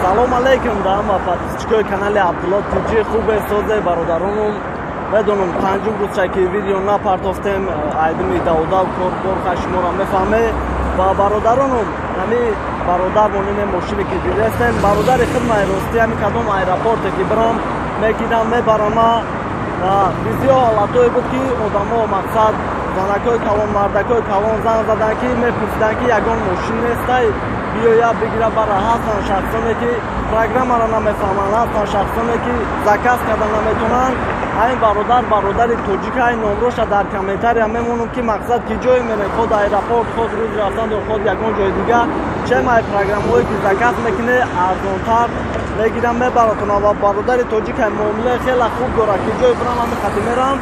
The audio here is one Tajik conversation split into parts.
салом алейкум дам ва подписчикои канали Абдулло Тиҷи хубе созе бародаронум медонам панҷум рӯзша ки видео напартофтем айдами давдав корборха шуморо мефаҳме ва бародаронум ҳами бародар монене мошине ки дидестем бародари хидмаи рости ҳами кадом аэропорте ки бирам мегирам мебарама бисёр ҳолатое буд ки одамо мақсад занакои калон мардакои калон занг задан ки мепурсидан ки ягон мошин нестай биёя бигира бара ҳастан шахсоне ки программаро намефаҳманд ҳастан шахсоне ки заказ карда наметонанд ҳамин бародари тоҷикаи номроша дар комментария мемонам ки мақсад ки ҷое мерем ход аэропорт ход рӯзи рафтанду ход ягон ҷои дига чемай программаҳое ки заказ мекуне арзонтар мегирам мебаратонам ва бародари тоҷикаи муомилаи хеле хуб дорад ки ҷое бирам ҳамин хати мерам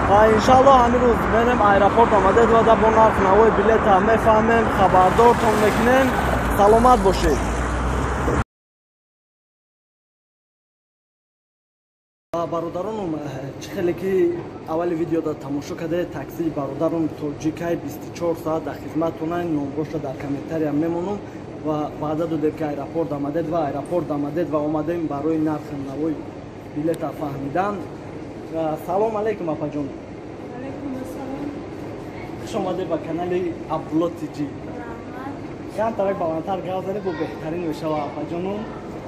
ва иншаллоҳ ҳамин рӯз мерем аэропорт омадед ва бо нарх навои билета мефаҳмем хабардортон мекунем саломат бошед. бародаронум чӣ хеле ки аввали видеода тамошо кардед таксии бародарум тоҷикаи 24 соат дар хизматонанд номбошро дар комментария мемонам ва ваъда додем ки аэропорт омадед ва аэропорт омадед ва омадем барои нархи навои билета фаҳмидан. салом алейкум апаҷон. хуш омадед ба канали Абдулло Тиҷи. ям тарак баландтар гап заред бо беҳтарин мешава апаҷонум.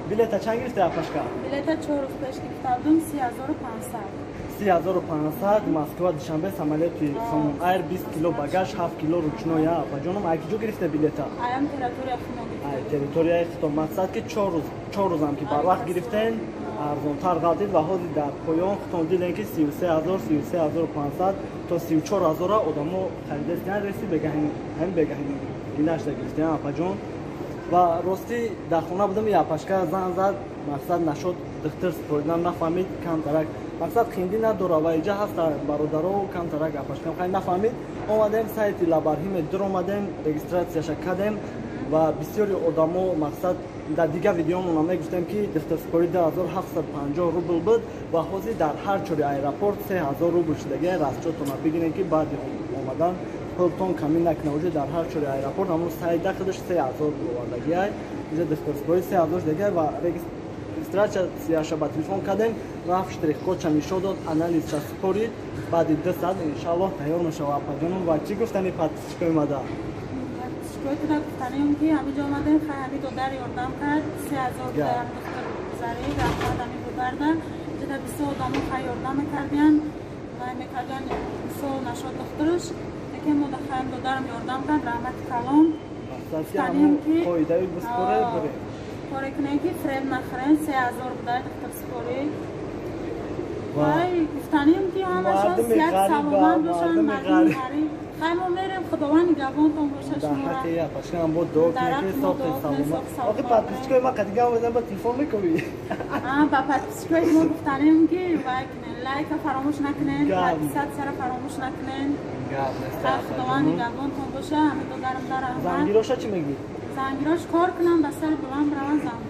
билета чанд гирифте апашка? билета 4 роз пеш гирифтам 3500. 3500 Москва Душанбе самолети Самон Air 20 кило багаж 7 кило ручной апаҷонум. Айки ҷо гирифте билета? Аям территория хунон гирифтам. Ай территорияи хитон мақсад ки 4 рӯзам ки барвақт гирифтен арзонтар гардид ва ҳозир дар поён хитон дидем ки 33000 33500 то 44000 одамо харидестан реси бегаҳин ҳам бегаҳин инашта гирифтем апаҷон. ва рости дар хона будам япашка занг зад мақсад нашуд духтар споридан нафаҳмид камтарак мақсад хинди надора ва иҷа ҳаст бародаро камтарак япашка хай нафаҳмид омадем сайти лабарҳиме дур омадем регистратсияша кардем ва бисёри одамо мақсад дар дигар видеомона мегуфтем ки духтар спори 2750 рубл буд ва ҳозир дар ҳар чори аэропорт 3000 рубл шудагия расчётона бигирем ки баъди омадан пултон камин накнавоҷи дар ҳар чори аэропорт ҳамун сайда худаш 3000 овардагиай иҷа духтар спори 3000 шудагия ва регистратсияша ба телефон кардем рафт штрих-кодша нишон дод анализша спорид баъди 2 соат иншаллоҳ тайёр мешава апаҷонум. ва чӣ гуфтани подписчикои мада? подписчикоитона гуфтанем ки ҳамиҷо омадем ҳами додар ёрдам кард 3000 духтар гузарӣ рафтад ҳами бударда ҷида бисёр одамо хай ёрдам мекардиян ва мекардиян бисёр нашод духтараш лекин мо да хаям додарам ёрдам кард раҳмати калон гуфтанем ки қоидаи бисποре баре коре кунем ки фреб нахӯрем 3000 будай духтар спори вай гуфтанем ки ҳамашон як саломат бошанд мардуми ғариб хай мо мерем худованд нигоҳбонтон боша шумора дар ҳаққи япашкам бо дуо кунем ки соҳти саломат. охи подписчикои ма қадига омадам ба телефон мекунӣ? ба подписчикои мо гуфтанем ки вай кунен лайка фаромӯш накунен подписатсияро фаромӯш накунен хай худованд нигоҳбонтон боша ҳами додарам дар раҳмат. зангироша чӣ мегӯ? зангирош кор кунам ба сари буланд бираван занг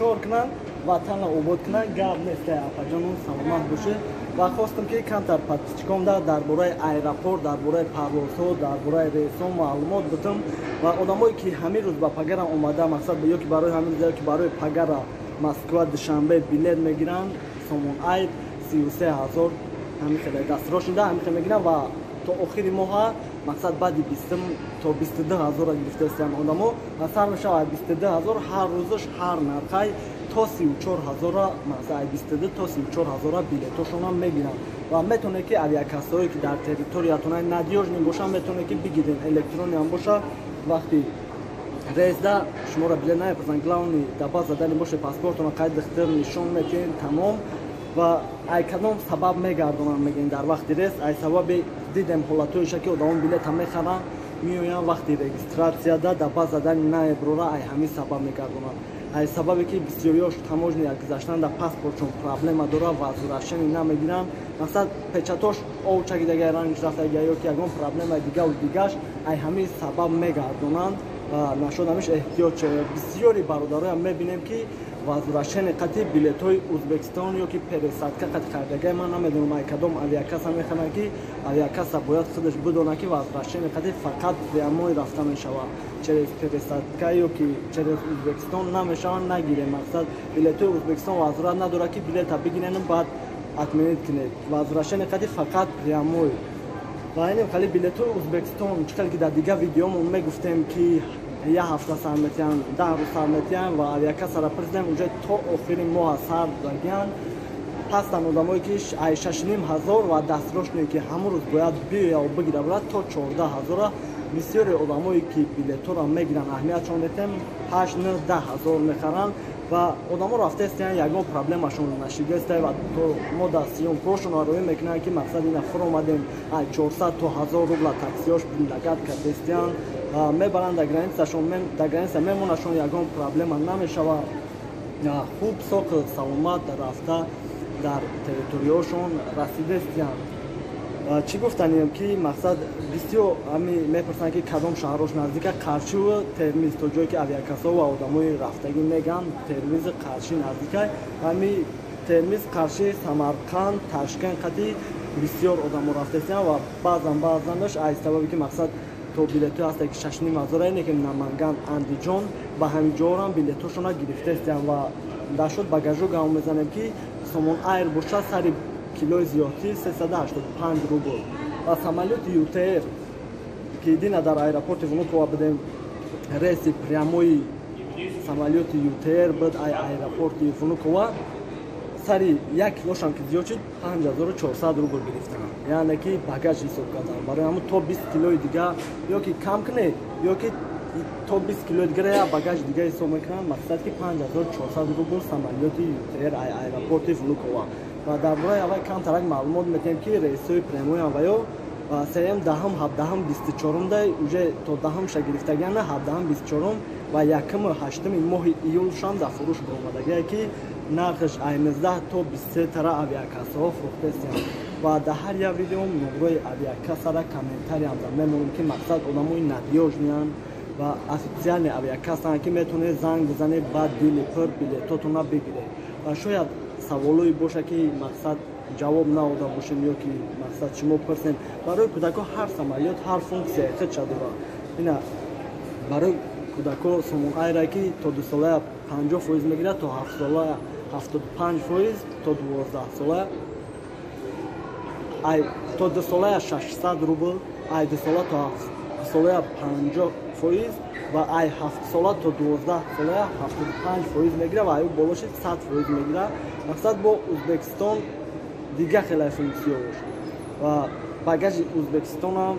кор кунам ватанро обод кунам гап нест апаҷонум саломат бошед. ва хостам ки камтар подписчикомда дар бораи аэропорт дар бораи парвозҳо дар бораи рейсҳо маълумот бутам ва одамое ки ҳамин рӯз ба пагара омада мақсад ё ки барои ҳамин рӯз ё ки барои пагара Москва Душанбе билет мегиранд Самон Air 33000 ҳамин хеле дастро шуда ҳамин хеле мегиранд ва то охири моҳа мақсад баъди 20 то 22000 гирифтаистанд одамо ва сар мешавад 22000 ҳар рӯзаш ҳар нархай то 34000 мақсад 22 то 34000 билетошона мегиранд ва метавонед ки авиакассаҳое ки дар территориятона надёжни бошанд метавонед ки бигиред электронӣ ҳам боша вақти рейсда шуморо билет намепурсанд главни даба задани боше паспортона қайд духтар нишон метавонед тамом ва ай кадом сабаб мегардонанд мегӯянд дар вақти рейс ай сабаби дидем ҳолатҳоеша ки одамон билета мехаранд меоянд вақти регистратсияда даба задани наеброра ай ҳамин сабаб мегардонанд ай сабабе ки бисёриҳош таможния гузаштанда паспортшон проблема дора ва возвращение намегиранд мақсад печатош овчагидагай рангиш рафтагия ё ки ягон проблемаи дигару дигаш ай ҳамин сабаб мегардонанд нашудамиш эҳтиёҷ бисёри бародароям мебинем ки возвращение қати билетҳои Узбекистон ё ки пересадка қати хардагай ман намедонам ай кадом авиакаса мехонад ки авиакаса бояд худаш бидонад ки возвращение қати фақат прямой рафта мешавад через пересадка ё ки через Узбекистон намешавад нагирем мақсад билетҳои Узбекистон возврат надорад ки билета бигирем баъд отменит кунед возвращение қати фақат прямой ва инем хали билетҳои Узбекистон чиқар ки дар дигар видеомон мегуфтем ки я ҳафта сар метиҳанд 10 рӯз сар метиҳанд ва авиакасара президент уҷа то охири моҳа сар дагиянд ҳастанд одамое ки 6500 ва дастрошне ки ҳамон рӯз бояд биёя ва бигира бурад то 14000 бисёре одамое ки билетҳоро мегиранд аҳамиятшон метем 8-9-10 мехаранд ва одамо рафтаистиян ягон проблемашон нашидестай ва то мо дар сиёмкошон ороӣ мекунанд ки мақсад ина фур омадем 400 то 1000 рубла таксиёш биллагат кардестиян мебаранд дар граница мемонашон ягон проблема намешава хуб соқи саломат рафта дар территорияшон расидестиян чӣ гуфтанем ки мақсад бисёр ҳами мепурсанд ки кадом шаҳрош наздика қаршиву термиз то ҷое ки авиакасо ва одамои рафтагӣ мегӯянд термизи қарши наздика ҳами термиз қарши самарқанд ташкент қати бисёр одамо рафтаистиян ва баъзанаш аз сабаби ки мақсад то билетҳои ҳастае ки 6500 ине ки наманган андиҷон ба ҳамин ҷоҳорам билетҳошона гирифтаистиян ва дашуд багажу гам мезанем ки сомон айр боша сари килои зиёдтӣ 385 рубл ва самолёти ютр ки дина дар аэропорти Внуково будем рейси прямои самолёти ютр буд аэропорти Внуково сари 1 килошам ки зиёд шуд 5400 рубл гирифтанд яъне ки багаж ҳисоб кардам барои ҳамун то 20 килои дига ё ки кам кунед ё ки то 20 килои дигара я багаж дига ҳисоб мекунанд мақсад ки 5400 рубл самолёти ютр аэропорти Внуково ва дар бораи аввал камтарак маълумот метиҳем ки рейсҳои прямоян ва ё сеюм даҳам ҳабдаҳам 24 уже то даҳамша гирифтагианд 17-24 ва 1-8 моҳи июлшам дар фурӯш баромадагие ки нархш 18 то 23 тара авиакасаҳо фурӯхтаистанд ва дар ҳар як видеом номрои авиакасара комментариям дар мемонем ки мақсад одамои надёжниянд ва официални авиакасаанд ки метавонед занг бизанед баъд дили пур билетотона бигиред ва шояд саволое боша ки мақсад ҷавоб наода бошем ё ки мақсад шумо пурсем барои кӯдако ҳар самолёт ҳар функсияи худша дорад ина барои кӯдако сомон айра ки то 2 сола 50% мегирад то 7 сола 75% то 12 сола ай то 2 сола 600 рубл ай 2 сола то 7 сола 50% ва ай 7 сола то 12 сола 75% мегира ва ай болоши 100% мегира мақсад бо Узбекистон дига хеле функсияш ва багажи Узбекистонам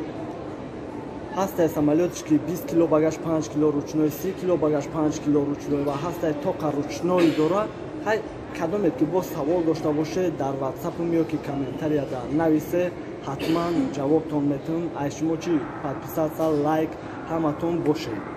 ҳастае самолётиш ки 20 кило багаж 5 кило ручной 30 кило багаж 5 кило ручной ва ҳастае тоқа ручной дора ҳай кадомет ки бо савол дошта боше дар ватсапам ё ки комментарияда нависе ҳатман ҷавобтон метавонам ай шумо чи подписатса лайк ҳаматон бошед.